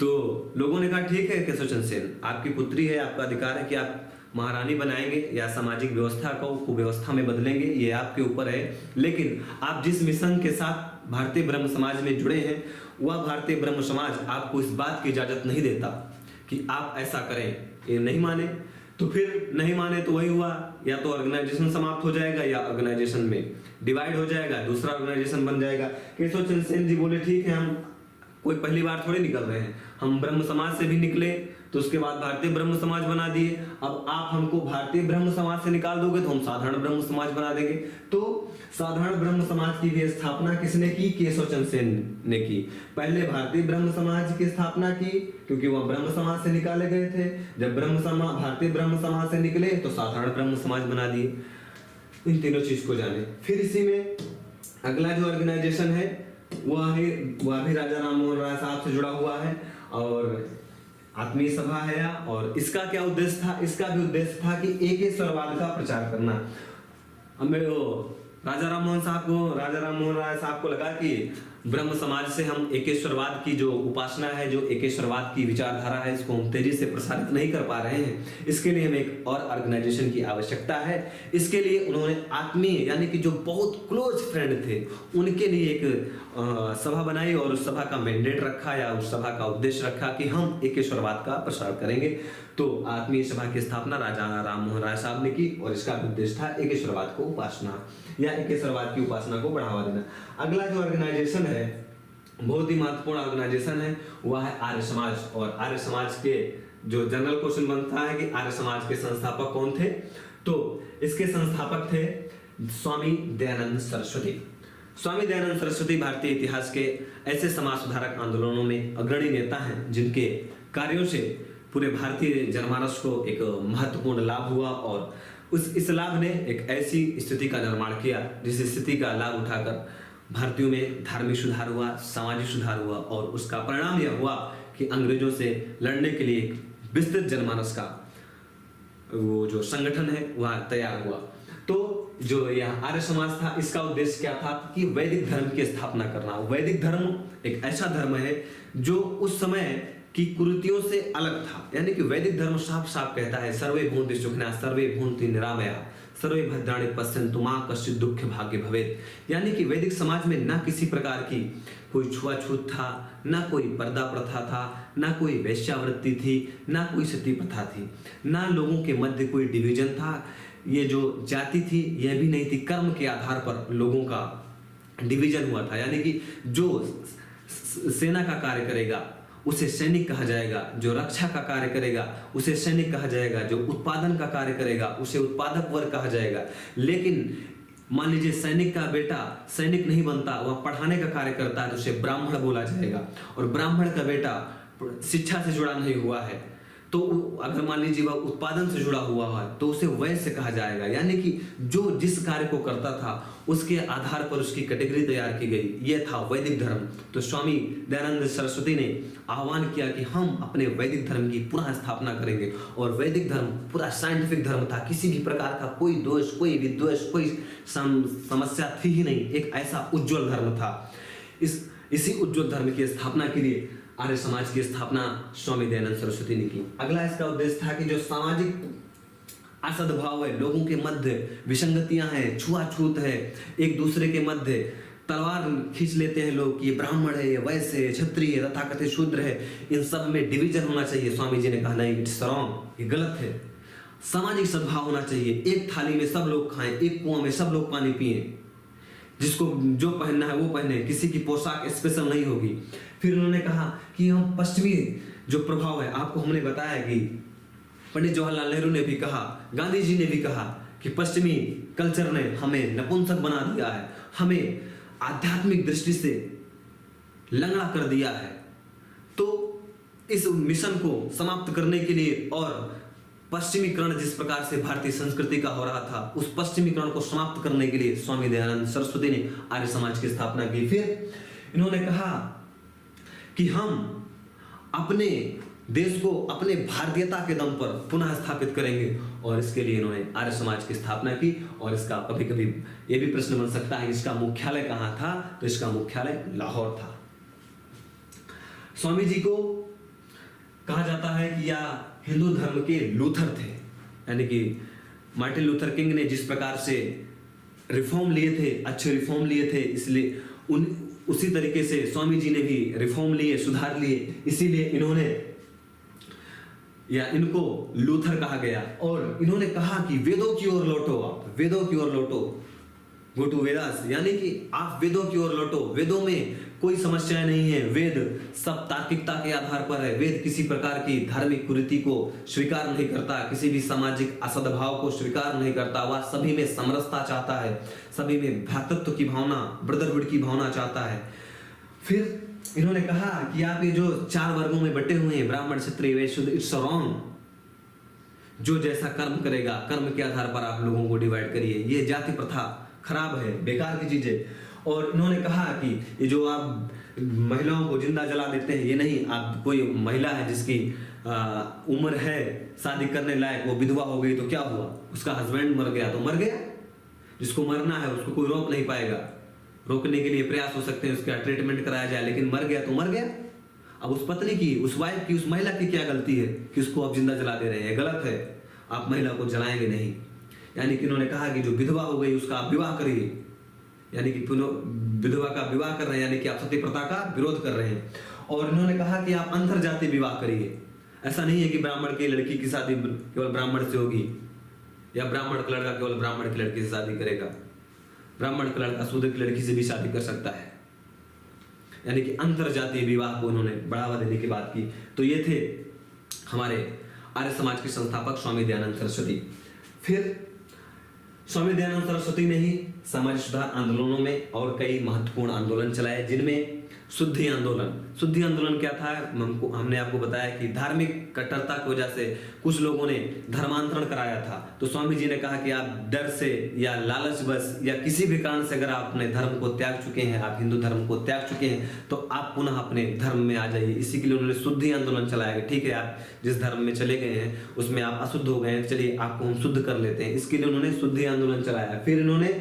तो लोगों ने कहा ठीक है केशवचंद्र सेन, आपकी पुत्री है, आपका अधिकार है कि आप महारानी बनाएंगे या सामाजिक व्यवस्था को कुव्यवस्था में बदलेंगे, ये आपके ऊपर है। लेकिन आप जिस मिशन के साथ भारतीय ब्रह्म समाज में जुड़े हैं, वह भारतीय ब्रह्म समाज आपको इस बात की इजाजत नहीं देता कि आप ऐसा करें। ये नहीं माने तो फिर नहीं माने तो वही हुआ, या तो ऑर्गेनाइजेशन समाप्त हो जाएगा या ऑर्गेनाइजेशन में डिवाइड हो जाएगा, दूसरा ऑर्गेनाइजेशन बन जाएगा। केशवचंद्र सेन जी बोले ठीक है, हम कोई पहली बार थोड़ी निकल रहे हैं, हम ब्रह्म समाज से भी निकले, तो उसके बाद भारतीय ब्रह्म समाज बना दिए। अब आप हमको भारतीय ब्रह्म समाज से निकाल दोगे तो हम साधारण ब्रह्म समाज बना देंगे। तो साधारण ब्रह्म समाज की भी स्थापना किसने की? केशवचंद्र सेन ने की। पहले भारतीय ब्रह्म समाज की स्थापना की, क्योंकि वह ब्रह्म समाज से निकाले गए थे। जब भारतीय ब्रह्म समाज से निकले तो साधारण ब्रह्म समाज बना दिए। इन तीनों चीज को जाने। फिर इसी में अगला जो ऑर्गेनाइजेशन है वह भी राजा राम मोहन राय साहब से जुड़ा हुआ है, और आत्मीय सभा है। और इसका क्या उद्देश्य था? इसका भी उद्देश्य था कि एकेश्वरवाद का प्रचार करना। हमें राजा राम मोहन राय साहब को लगा कि ब्रह्म समाज से हम एकेश्वरवाद की जो उपासना है, जो एकेश्वरवाद की विचारधारा है, इसको हम तेजी से प्रसारित नहीं कर पा रहे हैं। इसके लिए हमें एक और ऑर्गेनाइजेशन की आवश्यकता है। इसके लिए उन्होंने आत्मीय यानी कि जो बहुत क्लोज फ्रेंड थे उनके लिए एक सभा बनाई, और उस सभा का मैंडेट रखा या उस सभा का उद्देश्य रखा कि हम एकेश्वरवाद का प्रसार करेंगे। तो आत्मीय सभा की स्थापना राजा राम मोहन राय साहब ने की, और इसका उद्देश्य था एकेश्वरवाद को उपासना या एकेश्वरवाद की उपासना को बढ़ावा देना। अगला जो ऑर्गेनाइजेशन है, बहुत ही महत्वपूर्ण ऑर्गेनाइजेशन है, वह है आर्य समाज। और आर्य समाज के जो जनरल क्वेश्चन बनता है कि आर्य समाज के संस्थापक कौन थे, तो इसके संस्थापक थे स्वामी दयानंद सरस्वती। स्वामी दयानंद सरस्वती भारतीय इतिहास के ऐसे समाज सुधारक आंदोलनों में अग्रणी नेता हैं जिनके कार्यों से पूरे भारतीय जनमानस को एक महत्वपूर्ण लाभ हुआ, और इस लाभ ने एक ऐसी स्थिति का निर्माण किया जिस स्थिति का लाभ उठाकर भारतीयों में धार्मिक सुधार हुआ, सामाजिक सुधार हुआ, और उसका परिणाम यह हुआ कि अंग्रेजों से लड़ने के लिए एक विस्तृत जनमानस का वो जो संगठन है वह तैयार हुआ। तो जो यह आर्य समाज था, इसका उद्देश्य क्या था कि वैदिक धर्म की स्थापना करना। वैदिक धर्म एक ऐसा धर्म है जो उस समय की कुरीतियों से अलग था। यानी कि वैदिक धर्म साफ साफ कहता है सर्वे भूंति सुखिनः सर्वे भूंति निरामया सर्वे भद्राणि पश्यन्तु मा कश्चित् दुःख भाग्य भवेत्। यानी कि वैदिक समाज में ना किसी प्रकार की कोई छुआछूत था, ना कोई पर्दा प्रथा था, ना कोई वेश्यावृत्ति थी, ना कोई सती प्रथा थी, ना लोगों के मध्य कोई डिवीजन था। ये जो जाति थी यह भी नहीं थी, कर्म के आधार पर लोगों का डिवीजन हुआ था। यानी कि जो सेना का कार्य करेगा उसे सैनिक कहा जाएगा, जो रक्षा का कार्य करेगा उसे सैनिक कहा जाएगा, जो उत्पादन का कार्य करेगा उसे उत्पादक वर्ग कहा जाएगा। लेकिन मान लीजिए सैनिक का बेटा सैनिक नहीं बनता, वह पढ़ाने का कार्य करता है तो उसे ब्राह्मण बोला जाएगा, और ब्राह्मण का बेटा शिक्षा से जुड़ा नहीं हुआ है तो अगर मान लीजिए वह उत्पादन से जुड़ा हुआ है तो उसे वैश्य कहा जाएगा। यानी कि जो जिस कार्य को करता था उसके आधार पर उसकी कैटेगरी तैयार की गई, यह था वैदिक धर्म। तो स्वामी दयानंद सरस्वती ने आह्वान किया कि हम अपने वैदिक धर्म की पुनः स्थापना करेंगे, और वैदिक धर्म पूरा साइंटिफिक धर्म था, किसी भी प्रकार का कोई दोष, कोई विद्वेष, कोई समस्या थी ही नहीं, एक ऐसा उज्जवल धर्म था। इसी उज्जवल धर्म की स्थापना के लिए आर्य समाज की स्थापना स्वामी दयानंद सरस्वती ने की। अगला इसका उद्देश्य था कि जो सामाजिक असद्भाव है, लोगों के मध्य विसंगतियां हैं, छुआछूत है, एक दूसरे के मध्य तलवार खींच लेते हैं लोग, ये ब्राह्मण है, ये वैश्य है, क्षत्रिय है, तथाकथित शूद्र है, इन सब में डिवीजन होना चाहिए। स्वामी जी ने कहा नहीं, इट्स रॉन्ग, ये गलत है। सामाजिक सद्भाव होना चाहिए, एक थाली में सब लोग खाएं, एक कुआं में सब लोग पानी पिए, जिसको जो पहनना है वो पहने, किसी की पोशाक स्पेशल नहीं होगी। फिर उन्होंने कहा कि हम पश्चिमी जो प्रभाव है, आपको हमने बताया कि पंडित जवाहरलाल नेहरू ने भी कहा, गांधी जी ने भी कहा कि पश्चिमी कल्चर ने हमें नपुंसक बना दिया है, हमें आध्यात्मिक दृष्टि से लंगड़ा कर दिया है। तो इस मिशन को समाप्त करने के लिए और पश्चिमीकरण जिस प्रकार से भारतीय संस्कृति का हो रहा था, उस पश्चिमीकरण को समाप्त करने के लिए स्वामी दयानंद सरस्वती ने आर्य समाज की स्थापना की। फिर इन्होंने कहा कि हम अपने देश को अपने भारतीयता के दम पर पुनः स्थापित करेंगे, और इसके लिए इन्होंने आर्य समाज की स्थापना की। और इसका कभी कभी ये भी प्रश्न बन सकता है इसका मुख्यालय कहाँ था, तो इसका मुख्यालय लाहौर था। स्वामी जी को कहा जाता है कि यह हिंदू धर्म के लूथर थे, यानी कि मार्टिन लूथर किंग ने जिस प्रकार से रिफॉर्म लिए थे, अच्छे रिफॉर्म लिए थे, इसलिए उसी तरीके से स्वामी जी ने भी रिफॉर्म लिए, सुधार लिए, इसीलिए इन्होंने या इनको लूथर कहा गया। और इन्होंने कहा कि वेदों की ओर लौटो, आप वेदों की ओर लौटो, गो टू वेदास, यानी कि आप वेदों की ओर लौटो। वेदों में कोई समस्या नहीं है, वेद सब तार्किकता के आधार पर है। वेद किसी प्रकार की धार्मिक कुरीति को स्वीकार नहीं करता, किसी भी सामाजिक असद्भाव को स्वीकार नहीं करता। वह सभी में समरसता चाहता है, सभी में भ्रातृत्व की भावना, ब्रदरहुड की भावना चाहता है। फिर इन्होंने कहा कि आप ये जो 4 वर्गों में बटे हुए हैं, ब्राह्मण, क्षत्रिय, वैश्य, शूद्र, इट्स रॉन्ग। जो जैसा कर्म करेगा, कर्म के आधार पर आप लोगों को डिवाइड करिए। ये जाति प्रथा खराब है, बेकार की चीज है। और इन्होंने कहा कि ये जो आप महिलाओं को जिंदा जला देते हैं, ये नहीं। आप कोई महिला है जिसकी उम्र है शादी करने लायक, वो विधवा हो गई तो क्या हुआ, उसका हस्बैंड मर गया तो मर गया। जिसको मरना है उसको कोई रोक नहीं पाएगा। रोकने के लिए प्रयास हो सकते हैं, उसका ट्रीटमेंट कराया जाए, लेकिन मर गया तो मर गया। अब उस पत्नी की, उस वाइफ की, उस महिला की क्या गलती है कि उसको आप जिंदा जला दे रहे हैं? गलत है, आप महिला को जलाएंगे नहीं। यानी कि इन्होंने कहा कि जो विधवा हो गई उसका आप विवाह करिए, यानी कि विधवा का विवाह कर रहे हैं, यानी कि आप सती प्रथा का विरोध कर रहे हैं। और इन्होंने कहा कि आप अंतर जाति विवाह करिए। ऐसा नहीं है कि ब्राह्मण की लड़की की शादी केवल ब्राह्मण से होगी, या ब्राह्मण का लड़का केवल ब्राह्मण की लड़की से शादी करेगा। ब्राह्मण का लड़का शूद्र की लड़की से भी शादी कर सकता है। यानी कि अंतर जातीय विवाह को उन्होंने बढ़ावा देने की बात की। तो ये थे हमारे आर्य समाज के संस्थापक स्वामी दयानंद सरस्वती। फिर स्वामी दयानंद सरस्वती ने ही समाज सुधार आंदोलनों में और कई महत्वपूर्ण आंदोलन चलाए, जिनमें शुद्धि आंदोलन। शुद्धि आंदोलन क्या था? हमने आपको बताया कि धार्मिक कट्टरता की वजह से कुछ लोगों ने धर्मांतरण कराया था। तो स्वामी जी ने कहा कि आप डर से या लालच बस या किसी भी कारण से अगर आप अपने धर्म को त्याग चुके हैं, आप हिंदू धर्म को त्याग चुके हैं, तो आप पुनः अपने धर्म में आ जाइए। इसी के लिए उन्होंने शुद्धि आंदोलन चलाया। ठीक है, आप जिस धर्म में चले गए हैं उसमें आप अशुद्ध हो गए हैं, चलिए आपको हम शुद्ध कर लेते हैं। इसके लिए उन्होंने शुद्धि आंदोलन चलाया। फिर इन्होंने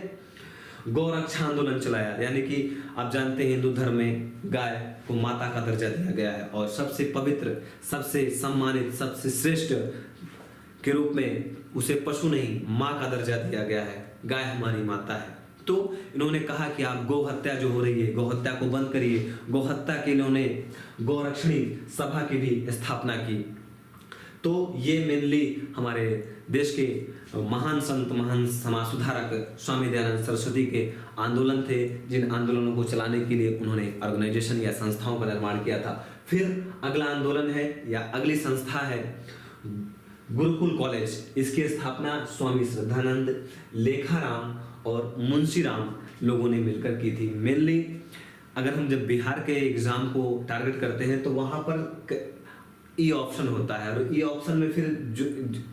गौरक्षा आंदोलन चलाया, यानी कि आप जानते हैं हिंदू धर्म में गाय को माता का दर्जा दिया गया है और सबसे पवित्र, सबसे सम्मानित, सबसे श्रेष्ठ के रूप में उसे पशु नहीं माँ का दर्जा दिया गया है। गाय हमारी माता है। तो इन्होंने कहा कि आप गौ हत्या जो हो रही है, गौ हत्या को बंद करिए। गौ हत्या के लिए इन्होंने गौरक्षणी सभा की भी स्थापना की। तो ये मेनली हमारे देश के महान संत, महान समाज सुधारक स्वामी दयानंद सरस्वती के आंदोलन थे, जिन आंदोलनों को चलाने के लिए उन्होंने ऑर्गेनाइजेशन या संस्थाओं का निर्माण किया था। फिर अगला आंदोलन है या अगली संस्था है गुरुकुल कॉलेज। इसकी स्थापना स्वामी श्रद्धानंद, लेखाराम और मुंशीराम लोगों ने मिलकर की थी। मेनली अगर हम जब बिहार के एग्जाम को टारगेट करते हैं तो वहां पर ई ऑप्शन होता है, और ई ऑप्शन में फिर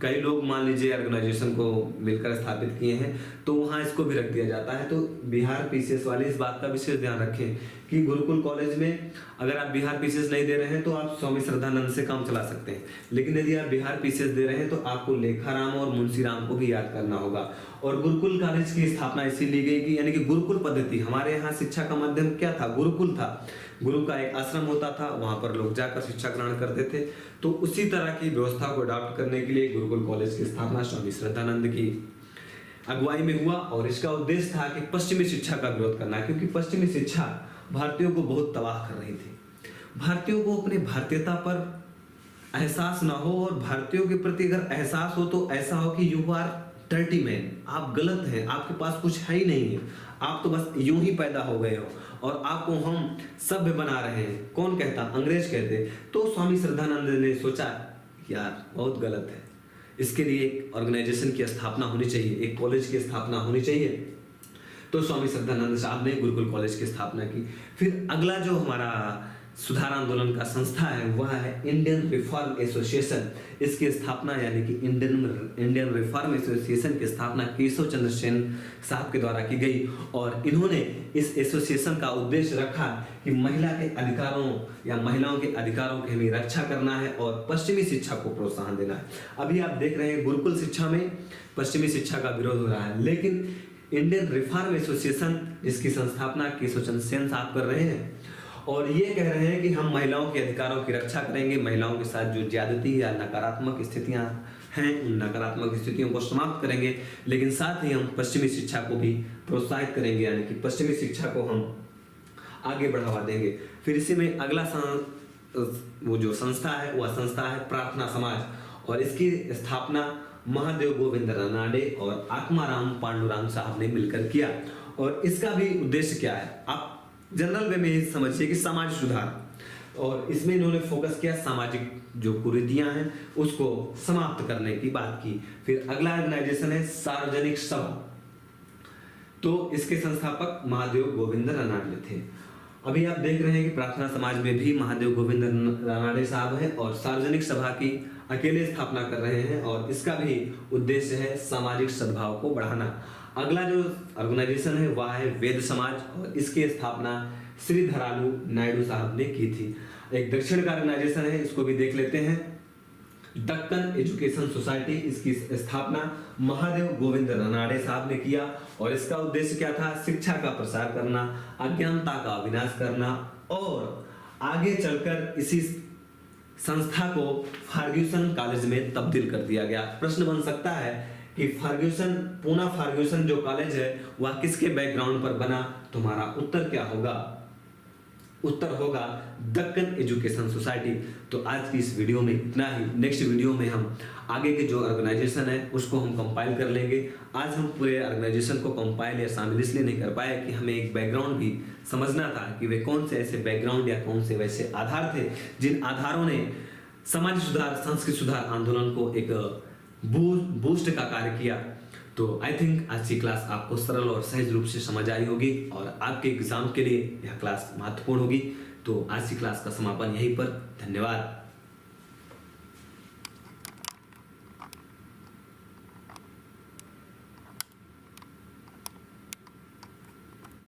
कई लोग मान लीजिए ऑर्गेनाइजेशन को मिलकर स्थापित किए हैं, तो वहाँ इसको भी रख दिया जाता है। तो बिहार पीसीएस वाले इस बात का विशेष ध्यान रखें कि गुरुकुल कॉलेज में अगर आप बिहार पीसीएस नहीं दे रहे हैं तो आप स्वामी श्रद्धानंद से काम चला सकते हैं, लेकिन यदि आप बिहार पीसीएस दे रहे हैं तो आपको लेखाराम और मुंशीराम को भी याद करना होगा। और गुरुकुल कॉलेज की स्थापना इसीलिए गई कि यानी कि गुरुकुल पद्धति, हमारे यहाँ शिक्षा का माध्यम क्या था? गुरुकुल था। गुरु का एक आश्रम होता था, वहां पर लोग जाकर शिक्षा ग्रहण करते थे। तो उसी तरह की व्यवस्था को अडॉप्ट करने के लिए गुरुकुल कॉलेज की स्थापना स्वामी श्रद्धानंद की अगुवाई में हुआ। और इसका उद्देश्य था कि पश्चिमी शिक्षा का विरोध करना, क्योंकि पश्चिमी शिक्षा भारतीयों को बहुत तबाह कर रही थी। भारतीयों को अपने भारतीयता पर एहसास ना हो, और भारतीयों के प्रति अगर एहसास हो तो ऐसा हो कि यू आर डर्टी मैन, आप गलत हैं, आपके पास कुछ है ही नहीं है, आप तो बस यूं ही पैदा हो गए हो और आपको हम सभ्य बना रहे हैं। कौन कहता? अंग्रेज कहते। तो स्वामी श्रद्धानंद ने सोचा यार बहुत गलत है, इसके लिए एक ऑर्गेनाइजेशन की स्थापना होनी चाहिए, एक कॉलेज की स्थापना होनी चाहिए। तो स्वामी श्रद्धानंद साहब ने गुरुकुल कॉलेज की स्थापना की। फिर अगला जो हमारा सुधार आंदोलन का संस्था है वह है इंडियन रिफॉर्म एसोसिएशन। इसकी स्थापना यानी कि इंडियन रिफॉर्म एसोसिएशन की स्थापना केशव चंद्र सेन साहब के द्वारा की गई और इन्होंने इस एसोसिएशन का उद्देश्य रखा कि महिला के अधिकारों या महिलाओं के अधिकारों की हमें रक्षा करना है और पश्चिमी शिक्षा को प्रोत्साहन देना है। अभी आप देख रहे हैं गुरुकुल शिक्षा में पश्चिमी शिक्षा का विरोध हो रहा है, लेकिन इंडियन रिफॉर्म एसोसिएशन इसकी संस्थापना केशव चंद्र सेन साहब कर रहे हैं और ये कह रहे हैं कि हम महिलाओं के अधिकारों की रक्षा करेंगे, महिलाओं के साथ जो ज्यादती या नकारात्मक स्थितियां हैं उन नकारात्मक स्थितियों को समाप्त करेंगे, लेकिन साथ ही हम पश्चिमी शिक्षा को भी प्रोत्साहित करेंगे, यानी कि पश्चिमी शिक्षा को हम आगे बढ़ावा देंगे। फिर इसी में अगला वो जो संस्था है वह संस्था है प्रार्थना समाज और इसकी स्थापना महादेव गोविंद रानाडे और आत्माराम पांडुरंग साहब ने मिलकर किया और इसका भी उद्देश्य क्या है आप जनरल वे में ये समझिए कि समाज सुधार, और इसमें इन्होंने फोकस किया सामाजिक जो कुरीतियां हैं उसको समाप्त करने की बात की। फिर अगला ऑर्गेनाइजेशन है सार्वजनिक सभा, तो इसके संस्थापक महादेव गोविंद रानाडे थे। अभी आप देख रहे हैं कि प्रार्थना समाज में भी महादेव गोविंद रानाडे साहब हैं और सार्वजनिक सभा की अकेले स्थापना कर रहे हैं और इसका भी उद्देश्य है सामाजिक सद्भाव को बढ़ाना। अगला जो ऑर्गेनाइजेशन है वह है वेद समाज और इसकी स्थापना श्री धरालू नायडू साहब ने की थी। एक दक्षिण का ऑर्गेनाइजेशन है, इसको भी देख लेते हैं, दक्कन एजुकेशन सोसाइटी। इसकी स्थापना महादेव गोविंद रानाडे साहब ने किया और इसका उद्देश्य क्या था? शिक्षा का प्रसार करना, अज्ञानता का विनाश करना और आगे चलकर इसी संस्था को फर्ग्यूसन कॉलेज में तब्दील कर दिया गया। प्रश्न बन सकता है कि पूना फर्ग्यूसन जो कॉलेज है वह किसके बैकग्राउंड पर बना? तुम्हारा उत्तर क्या होगा? उत्तर होगा दक्कन एजुकेशन सोसाइटी। तो आज की इस वीडियो में इतना ही। नेक्स्ट वीडियो में हम आगे के जो ऑर्गेनाइजेशन है उसको हम कंपाइल कर लेंगे। आज हम पूरे ऑर्गेनाइजेशन को कंपाइल या शामिल इसलिए नहीं कर पाए कि हमें एक बैकग्राउंड भी समझना था कि वे कौन से ऐसे बैकग्राउंड या कौन से वैसे आधार थे जिन आधारों ने समाज सुधार, संस्कृति सुधार आंदोलन को एक बूस्ट का कार्य किया। तो आई थिंक आज की क्लास आपको सरल और सहज रूप से समझ आई होगी और आपके एग्जाम के लिए यह क्लास महत्वपूर्ण होगी। तो आज की क्लास का समापन यहीं पर। धन्यवाद।